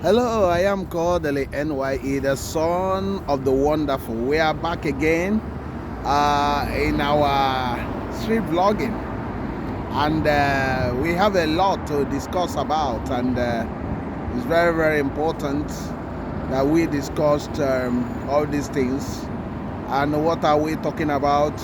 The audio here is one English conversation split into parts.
Hello, I am Kodili-nye, the son of the wonderful. We are back again in our street vlogging, and we have a lot to discuss about, and it's very, very important that we discussed all these things. And what are we talking about?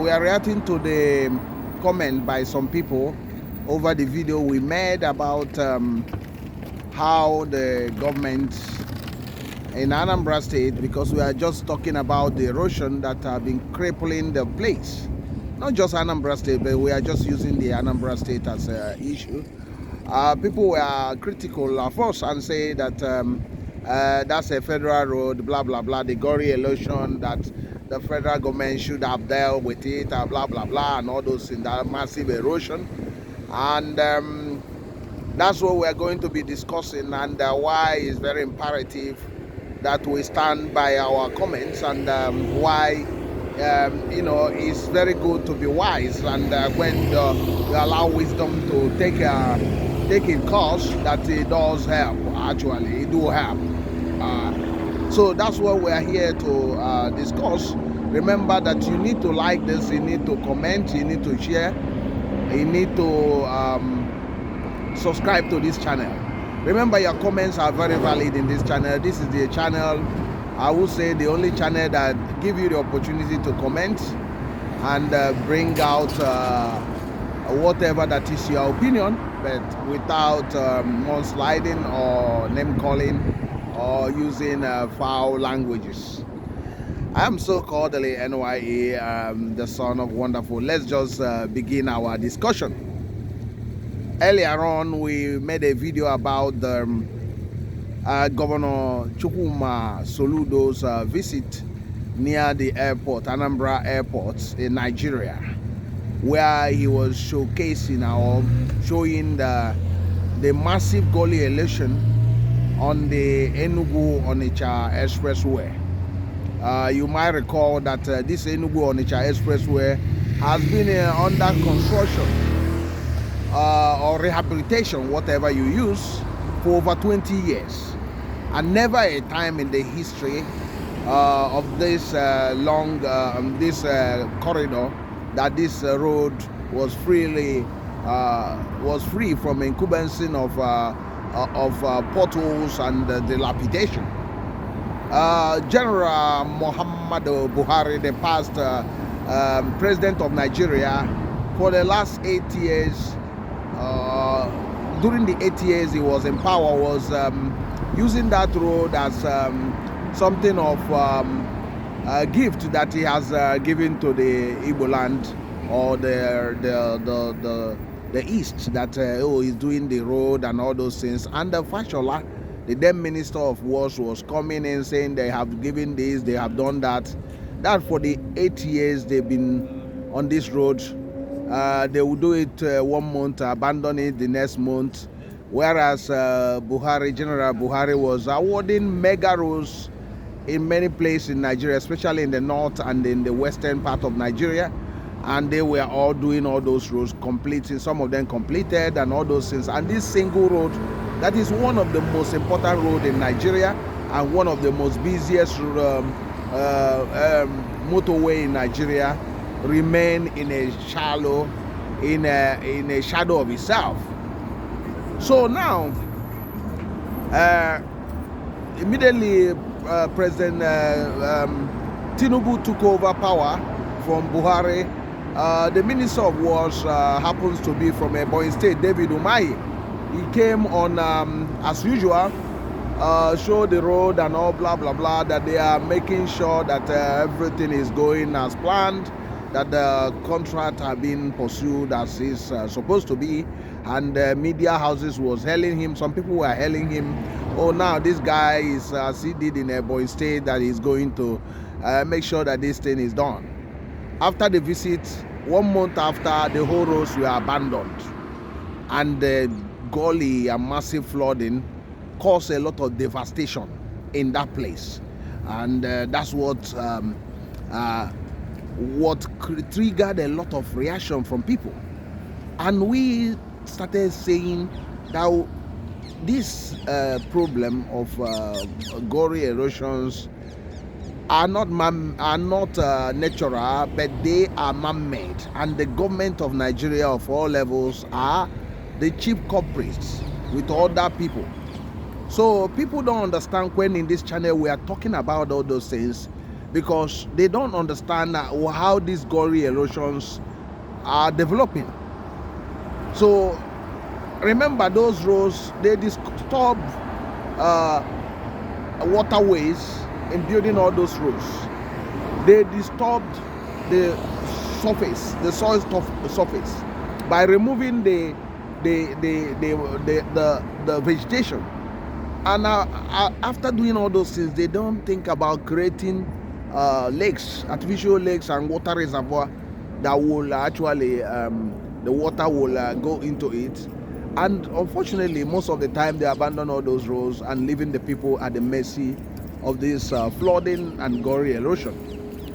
We are reacting to the comment by some people over the video we made about how the government in Anambra State, because we are just talking about the erosion that have been crippling the place. Not just Anambra State, but we are just using the Anambra State as an issue. People were critical of us and say that that's a federal road, blah, blah, blah, the gory erosion, that the federal government should have dealt with it, blah, blah, blah, and all those in that massive erosion. And that's what we're going to be discussing, and why it's very imperative that we stand by our comments, and why it's very good to be wise, and when we allow wisdom to take in course, that it does help. Actually, it do help. So that's what we're here to discuss. Remember that you need to like this, you need to comment, you need to share, you need to subscribe to this channel. Remember, your comments are very valid in this channel. This is the channel, I would say, the only channel that give you the opportunity to comment and bring out whatever that is your opinion, but without sliding or name calling or using foul languages. I am so Kodili-nye, the son of wonderful. Let's just begin our discussion. Earlier on, we made a video about the Governor Gov.Soludo's visit near the airport, Anambra Airport in Nigeria, where he was showcasing or showing the massive gully erosion on the Enugu-Onitsha Expressway. You might recall that this Enugu-Onitsha Expressway has been under construction or rehabilitation, whatever you use, for over 20 years, and never a time in the history of this corridor that this road was free from incumbency of potholes and dilapidation. General Muhammadu Buhari, the past president of Nigeria, for the last 8 years, during the 8 years he was in power, was using that road as something of a gift that he has given to the Igbo land, or the East, that he's doing the road and all those things. And the Fashola, the then Minister of Wars, was coming in saying they have given this, they have done that. That for the 8 years they've been on this road, they will do it 1 month, abandon it the next month. Whereas General Buhari was awarding mega roads in many places in Nigeria, especially in the north and in the western part of Nigeria. And they were all doing all those roads, completing, some of them completed and all those things. And this single road, that is one of the most important roads in Nigeria and one of the most busiest motorway in Nigeria, remain in a shadow of itself. So now, immediately President Tinubu took over power from Buhari. The Minister of Wars happens to be from Ebonyi State, Daveumahi. He came on as usual, show the road and all blah blah blah, that they are making sure that everything is going as planned, that the contract have been pursued as is supposed to be. And media houses was hailing him. Some people were hailing him, oh, now this guy is, as he did in Ebonyi State, that he's going to make sure that this thing is done. After the visit, 1 month after, the whole roads were abandoned, and the gully and massive flooding caused a lot of devastation in that place. And that's what triggered a lot of reaction from people. And we started saying that this problem of gory erosions are not natural, but they are man-made, and the government of Nigeria of all levels are the chief culprits with other people. So people don't understand when in this channel we are talking about all those things, because they don't understand how these gory erosions are developing. So remember, those roads, they disturb waterways in building all those roads. They disturbed the surface, the soil surface, by removing the vegetation. And after doing all those things, they don't think about creating lakes, artificial lakes and water reservoir that will actually the water will go into it. And unfortunately, most of the time they abandon all those roads and leaving the people at the mercy of this flooding and gory erosion.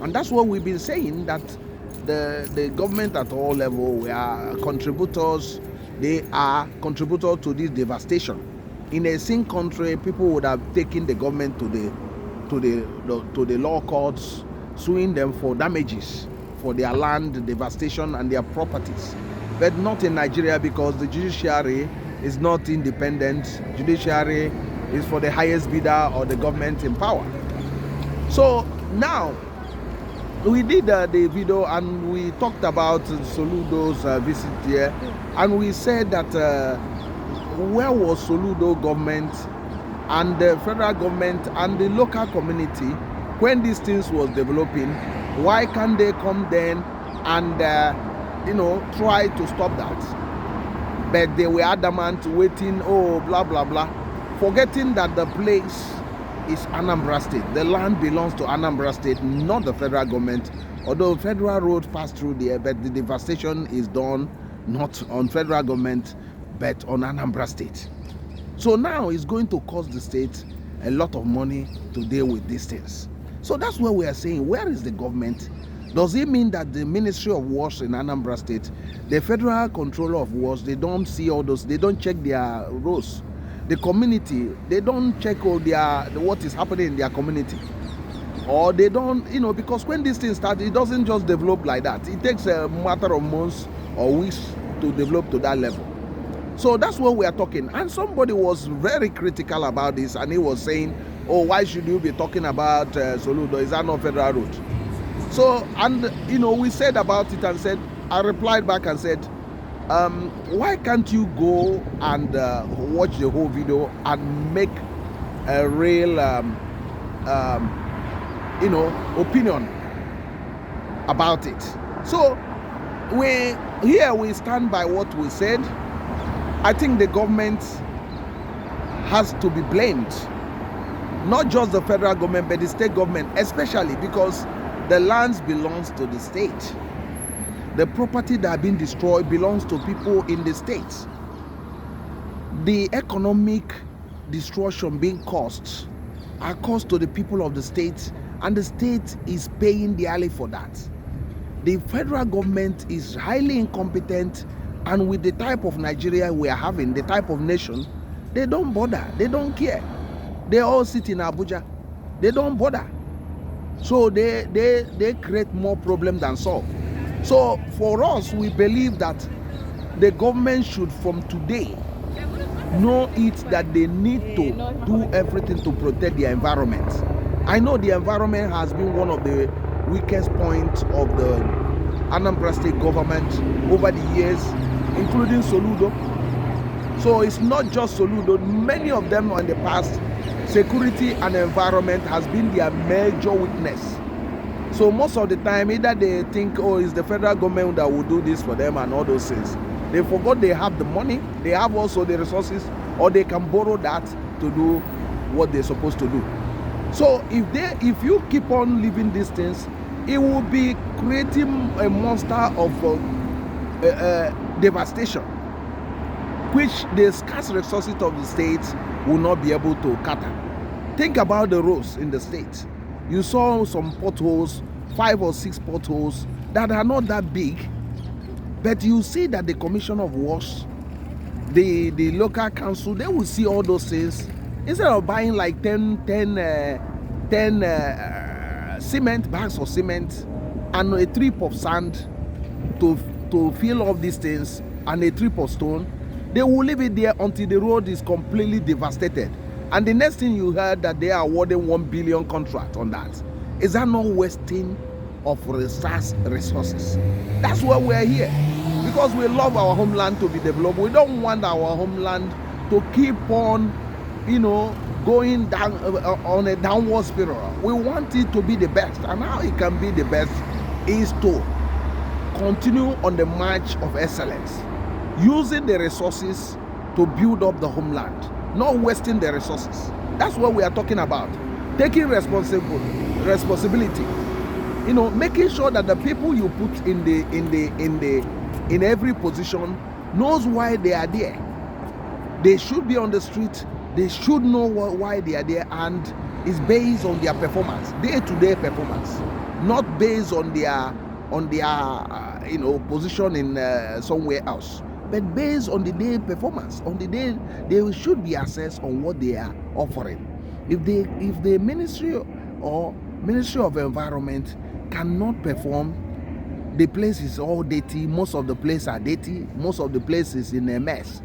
And that's what we've been saying, that the government at all levels, we are contributors. They are contributors to this devastation. In a single country, people would have taken the government to the law courts, suing them for damages for their land devastation and their properties. But not in Nigeria, because the judiciary is not independent. Judiciary is for the highest bidder or the government in power. So now we did the video and we talked about Soludo's visit here, and we said that where was Soludo government and the federal government and the local community when these things was developing? Why can't they come then and try to stop that? But they were adamant, waiting, blah blah blah, forgetting that the place is Anambra State. The land belongs to Anambra State, not the federal government. Although federal roads pass through there, but the devastation is done not on federal government, but on Anambra State. So now it's going to cost the state a lot of money to deal with these things. So that's what we are saying. Where is the government? Does it mean that the Ministry of Works in Anambra State, the federal controller of works, they don't see all those, they don't check their roads? The community, they don't check all what is happening in their community? Or they don't, because when these things start, it doesn't just develop like that. It takes a matter of months or weeks to develop to that level. So that's what we are talking. And somebody was very critical about this, and he was saying, why should you be talking about Soludo? Is that not federal road? So, and we said about it and said, I replied back and said, why can't you go and watch the whole video and make a real opinion about it? So we stand by what we said. I think the government has to be blamed, not just the federal government, but the state government, especially because the lands belongs to the state. The property that have been destroyed belongs to people in the state. The economic destruction being caused are caused to the people of the state, and the state is paying dearly for that. The federal government is highly incompetent, and with the type of Nigeria we are having, the type of nation, they don't bother, they don't care. They all sit in Abuja, they don't bother. So they create more problem than solve. So for us, we believe that the government should from today know it that they need to do everything to protect the environment. I know the environment has been one of the weakest points of the Anambra State government over the years, including Soludo. So it's not just Soludo. Many of them in the past, security and environment has been their major weakness. So most of the time, either they think, it's the federal government that will do this for them and all those things. They forgot they have the money, they have also the resources, or they can borrow that to do what they're supposed to do. So if you keep on leaving these things, it will be creating a monster of devastation, which the scarce resources of the state will not be able to cater. Think about the roads in the state. You saw some potholes, 5 or 6 potholes that are not that big, but you see that the Commission of Works the local council, they will see all those things. Instead of buying like 10 cement bags of cement and a trip of sand to fill up these things and a trip of stone, they will leave it there until the road is completely devastated. And the next thing you heard that they are awarding 1 billion contract on that. Is that not wasting of resources? That's why we're here, because we love our homeland to be developed. We don't want our homeland to keep on, going down on a downward spiral. We want it to be the best, and how it can be the best is to continue on the march of excellence, using the resources to build up the homeland, not wasting the resources. That's what we are talking about. Taking responsibility, making sure that the people you put in every position knows why they are there. They should be on the street. They should know why they are there, and it's based on their performance, day-to-day performance, not based on their position in somewhere else, but based on the day performance. On the day, they should be assessed on what they are offering. If the Ministry of Environment cannot perform, the place is all dirty. Most of the places are dirty. Most of the places in a mess.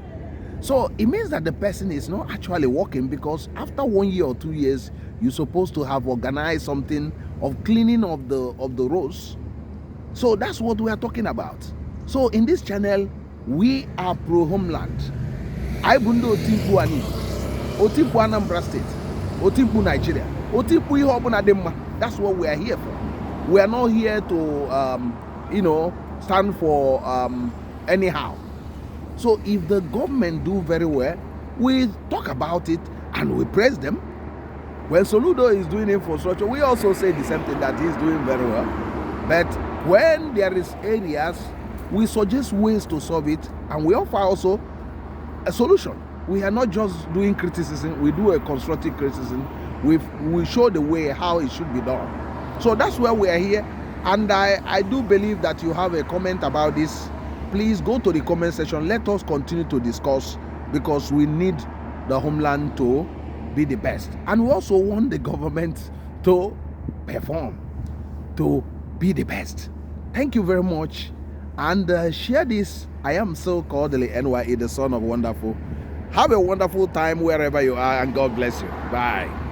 So it means that the person is not actually working, because after 1 year or 2 years, you're supposed to have organized something of cleaning of the roads. So that's what we are talking about. So in this channel, we are pro homeland. I bundo otimpu ani, otimpu Anambra State, otimpu Nigeria, otimpu ihe ọbụla dị mma. That's what we are here for. We are not here to stand for anyhow. So if the government do very well, we talk about it and we praise them. When Soludo is doing infrastructure, we also say the same thing, that he's doing very well. But when there is areas, we suggest ways to solve it, and we offer also a solution. We are not just doing criticism, we do a constructive criticism. We show the way how it should be done. So that's why we are here. And I do believe that you have a comment about this. Please go to the comment section. Let us continue to discuss, because we need the homeland to be the best. And we also want the government to perform, to be the best. Thank you very much. And share this. I am so Kodili-nye, the son of wonderful. Have a wonderful time wherever you are, and God bless you. Bye.